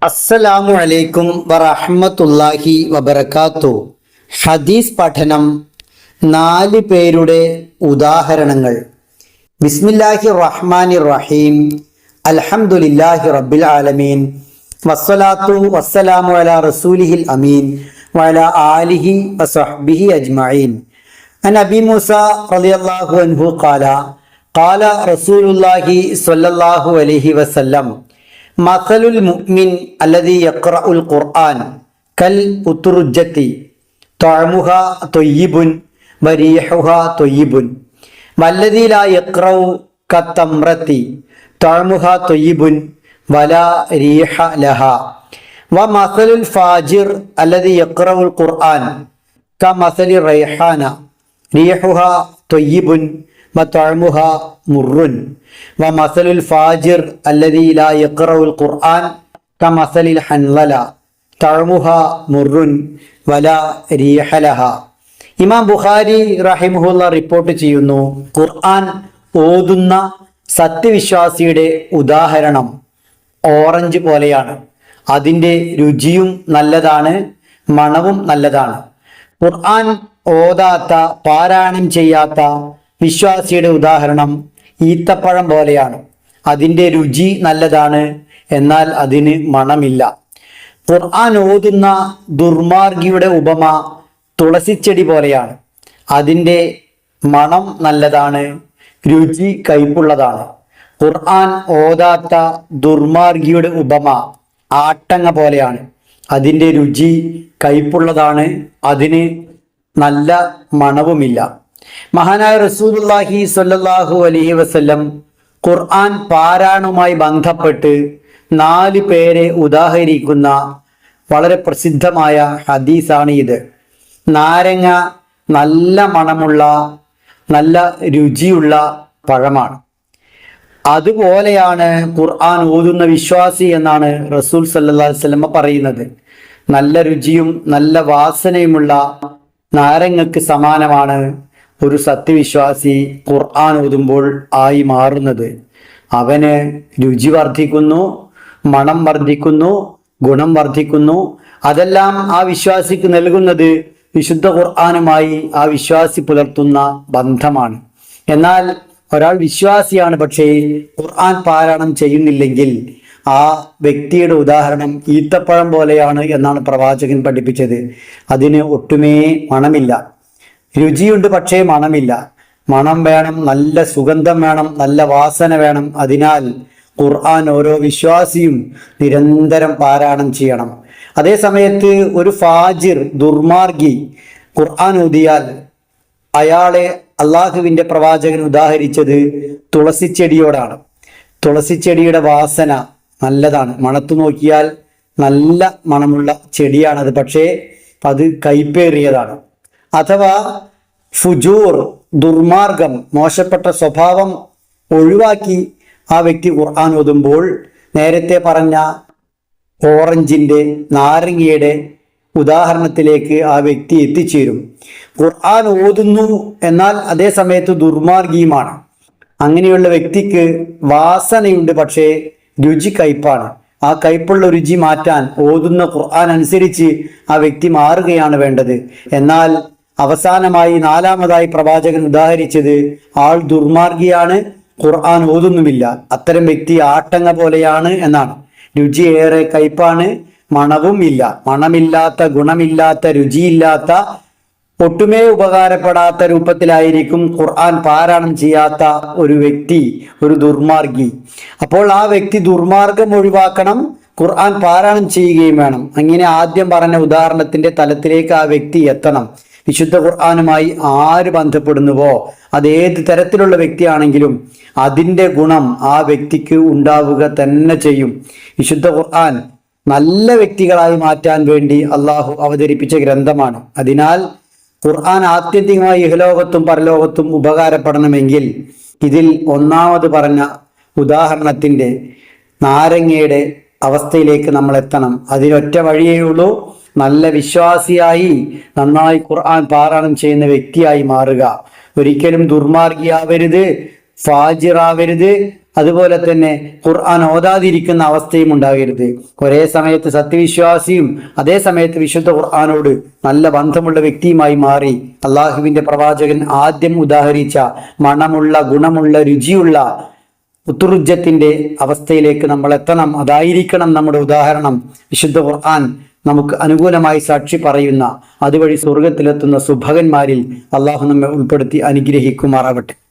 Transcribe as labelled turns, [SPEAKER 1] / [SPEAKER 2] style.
[SPEAKER 1] അസ്സലാമു അലൈക്കും വറഹ്മത്തുള്ളാഹി വബറകാത്തു. ഹദീസ് പഠനം. 4 പേരുടെ ഉദാഹരണങ്ങൾ. ബിസ്മില്ലാഹിർ റഹ്മാനിർ റഹീം. അൽഹംദുലില്ലാഹി റബ്ബിൽ ആലമീൻ. വസ്സലാത്തു വസ്സലാമു അലാ റസൂലിഹിൽ അമീൻ വഅലാ ആലിഹി വസഹ്ബിഹി അജ്മഈൻ. അൻ അബീ മൂസാ റളിയല്ലാഹു അൻഹു ഖാല റസൂലുള്ളാഹി സ്വല്ലല്ലാഹു അലൈഹി വസല്ലം മസലുൽ മുഅ്മിൻ അല്ലദീ യഖ്റഉൽ ഖുർആൻ കൽ ഉത്റുജ്ജതി തഅമുഹാ ത്വയ്യിബുൻ വരീഹുഹാ ത്വയ്യിബുൻ വല്ലദീ ലാ യഖ്റഉ കത്തംറതി തഅമുഹാ ത്വയ്യിബുൻ വലാരീഹ ലഹാ വമസലുൽ ഫാജിർ അല്ലദീ യഖ്റഉൽ ഖുർആൻ കമസലി റൈഹാന റീഹുഹാ ത്വയ്യിബുൻ വതഅമുഹാ മുർറുൻ വമസലുൽ ഫാജിർ അല്ലദീ ലാ യഖ്റഉൽ ഖുർആൻ കമസലിൽ ഹൻളല തഅമുഹാ മുർറുൻ വലാ റീഹ ലഹാ. ഇമാം ബുഖാരി റഹിമഹുല്ലാ റിപ്പോർട്ട് ചെയ്യുന്നു, ഖുർആൻ ഓതുന്ന സത്യവിശ്വാസിയുടെ ഉദാഹരണം ഓറഞ്ച് പോലെയാണ്. അതിൻ്റെ രുചിയും നല്ലതാണ്, മണവും നല്ലതാണ്. ഖുർആൻ ഓതാത്ത, പാരായണം ചെയ്യാത്ത വിശ്വാസിയുടെ ഉദാഹരണം ഈത്തപ്പഴം പോലെയാണ്. അതിൻ്റെ രുചി നല്ലതാണ്, എന്നാൽ അതിന് മണമില്ല. ഖുർആൻ ഓതുന്ന ദുർമാർഗിയുടെ ഉപമ തുളസിച്ചെടി പോലെയാണ്. അതിൻ്റെ മണം നല്ലതാണ്, രുചി കയ്പുള്ളതാണ്. ഖുർആൻ ഓതാത്ത ദുർമാർഗിയുടെ ഉപമ ആട്ടങ്ങ പോലെയാണ്. അതിൻ്റെ രുചി കയ്പുള്ളതാണ്, അതിന് നല്ല മണവുമില്ല. മഹാനായ റസൂലുള്ളാഹി സ്വല്ലല്ലാഹു അലൈഹി വസല്ലം ഖുർആൻ പാരായണവുമായി ബന്ധപ്പെട്ട് 4 പേരെ ഉദാഹരിക്കുന്ന വളരെ പ്രസിദ്ധമായ ഹദീസാണ് ഇത്. നാരങ്ങ നല്ല മണമുള്ള, നല്ല രുചിയുള്ള പഴമാണ്. അതുപോലെയാണ് ഖുർആൻ ഓതുന്ന വിശ്വാസി എന്നാണ് റസൂൽ സല്ലല്ലാഹു അലൈഹി വസല്ലം പറയുന്നത്. നല്ല രുചിയും നല്ല വാസനയുമുള്ള നാരങ്ങക്ക് സമാനമാണ് ഒരു സത്യവിശ്വാസി ഖുർആൻ ഓതുമ്പോൾ ആയി മാറുന്നത്. അവന് രുചി വർദ്ധിക്കുന്നു, മണം വർദ്ധിക്കുന്നു, ഗുണം വർദ്ധിക്കുന്നു. അതെല്ലാം ആ വിശ്വാസിക്ക് നൽകുന്നത് വിശുദ്ധ ഖുർആനുമായി ആ വിശ്വാസി പുലർത്തുന്ന ബന്ധമാണ്. എന്നാൽ ഒരാൾ വിശ്വാസിയാണ്, പക്ഷേ ഖുർആൻ പാരായണം ചെയ്യുന്നില്ലെങ്കിൽ ആ വ്യക്തിയുടെ ഉദാഹരണം ഈത്തപ്പഴം പോലെയാണ് എന്നാണ് പ്രവാചകൻ പഠിപ്പിച്ചത്. അതിന് ഒട്ടുമേ മണമില്ല. രുചിയുണ്ട്, പക്ഷേ മണമില്ല. മണം വേണം, നല്ല സുഗന്ധം വേണം, നല്ല വാസന വേണം. അതിനാൽ ഖുർആൻ ഓരോ വിശ്വാസിയും നിരന്തരം പാരായണം ചെയ്യണം. അതേ സമയത്ത് ഒരു ഫാജിർ, ദുർമാർഗി ഖുർആൻ ഓതിയാൽ അയാളെ അള്ളാഹുവിൻ്റെ പ്രവാചകൻ ഉദാഹരിച്ചത് തുളസിച്ചെടിയോടാണ്. തുളസിച്ചെടിയുടെ വാസന നല്ലതാണ്, മണത്തു നോക്കിയാൽ നല്ല മണമുള്ള ചെടിയാണത്, പക്ഷേ അത് കൈപ്പേറിയതാണ്. അഥവാ ഫുജൂർ, ദുർമാർഗം, മോശപ്പെട്ട സ്വഭാവം ഒഴിവാക്കി ആ വ്യക്തി ഖുർആൻ ഓതുമ്പോൾ നേരത്തെ പറഞ്ഞ ഓറഞ്ചിൻ്റെ, നാരങ്ങയുടെ ഉദാഹരണത്തിലേക്ക് ആ വ്യക്തി എത്തിച്ചേരും. ഖുർആൻ ഓതുന്നു, എന്നാൽ അതേ സമയത്ത് ദുർമാർഗിയുമാണ്. അങ്ങനെയുള്ള വ്യക്തിക്ക് വാസനയുണ്ട്, പക്ഷേ രുചി കയ്പാണ്. ആ കയ്പുള്ള രുചി മാറ്റാൻ ഓതുന്ന ഖുർആൻ അനുസരിച്ച് ആ വ്യക്തി മാറുകയാണ് വേണ്ടത്. എന്നാൽ അവസാനമായി 4-മതായി പ്രവാചകൻ ഉദാഹരിച്ചത് ആൾ ദുർമാർഗിയാണ്, ഖുർആൻ ഓതുന്നുമില്ല. അത്തരം വ്യക്തി ആട്ടങ്ങ പോലെയാണ് എന്നാണ്. രുചി ഏറെ കയ്പാണ്, മണവും ഇല്ല. മണമില്ലാത്ത, ഗുണമില്ലാത്ത, രുചിയില്ലാത്ത, ഒട്ടുമേ ഉപകാരപ്പെടാത്ത രൂപത്തിലായിരിക്കും ഖുർആൻ പാരായണം ചെയ്യാത്ത ഒരു വ്യക്തി, ഒരു ദുർമാർഗി. അപ്പോൾ ആ വ്യക്തി ദുർമാർഗം ഒഴിവാക്കണം, ഖുർആൻ പാരായണം ചെയ്യുകയും വേണം. അങ്ങനെ ആദ്യം പറഞ്ഞ ഉദാഹരണത്തിന്റെ തലത്തിലേക്ക് ആ വ്യക്തി എത്തണം. വിശുദ്ധ ഖുർആനുമായി ആര് ബന്ധപ്പെടുന്നുവോ, അതേത് തരത്തിലുള്ള വ്യക്തിയാണെങ്കിലും അതിൻ്റെ ഗുണം ആ വ്യക്തിക്ക് ഉണ്ടാവുക തന്നെ ചെയ്യും. വിശുദ്ധ ഖുർആൻ നല്ല വ്യക്തികളായി മാറ്റാൻ വേണ്ടി അള്ളാഹു അവതരിപ്പിച്ച ഗ്രന്ഥമാണ്. അതിനാൽ ഖുർആൻ ആത്യന്തികമായി ഇഹലോകത്തും പരലോകത്തും ഉപകാരപ്പെടണമെങ്കിൽ ഇതിൽ ഒന്നാമത് പറഞ്ഞ ഉദാഹരണത്തിൻ്റെ നാരങ്ങയുടെ അവസ്ഥയിലേക്ക് നമ്മൾ എത്തണം. അതിനൊറ്റ വഴിയേ ഉള്ളൂ, നല്ല വിശ്വാസിയായി നന്നായി ഖുർആൻ പാരായണം ചെയ്യുന്ന വ്യക്തിയായി മാറുക. ഒരിക്കലും ദുർമാർഗിയാവരുത്, ഫാജിറാവരുത്, അതുപോലെ തന്നെ ഖുർആൻ ഓതാതിരിക്കുന്ന അവസ്ഥയും ഉണ്ടാകരുത്. ഒരേ സമയത്ത് സത്യവിശ്വാസിയും അതേ സമയത്ത് വിശുദ്ധ ഖുർആനോട് നല്ല ബന്ധമുള്ള വ്യക്തിയുമായി മാറി അള്ളാഹുവിന്റെ പ്രവാചകൻ ആദ്യം ഉദാഹരിച്ച മണമുള്ള, ഗുണമുള്ള, രുചിയുള്ള ഉത്തുറുജ്ജത്തിന്റെ അവസ്ഥയിലേക്ക് നമ്മൾ എത്തണം. അതായിരിക്കണം നമ്മുടെ ഉദാഹരണം. വിശുദ്ധ ഖുർആൻ നമുക്ക് അനുകൂലമായി സാക്ഷി പറയുന്ന, അതുവഴി സ്വർഗത്തിലെത്തുന്ന സുഭകന്മാരിൽ അള്ളാഹു നമ്മെ ഉൾപ്പെടുത്തി അനുഗ്രഹിക്കുമാറാവട്ടെ.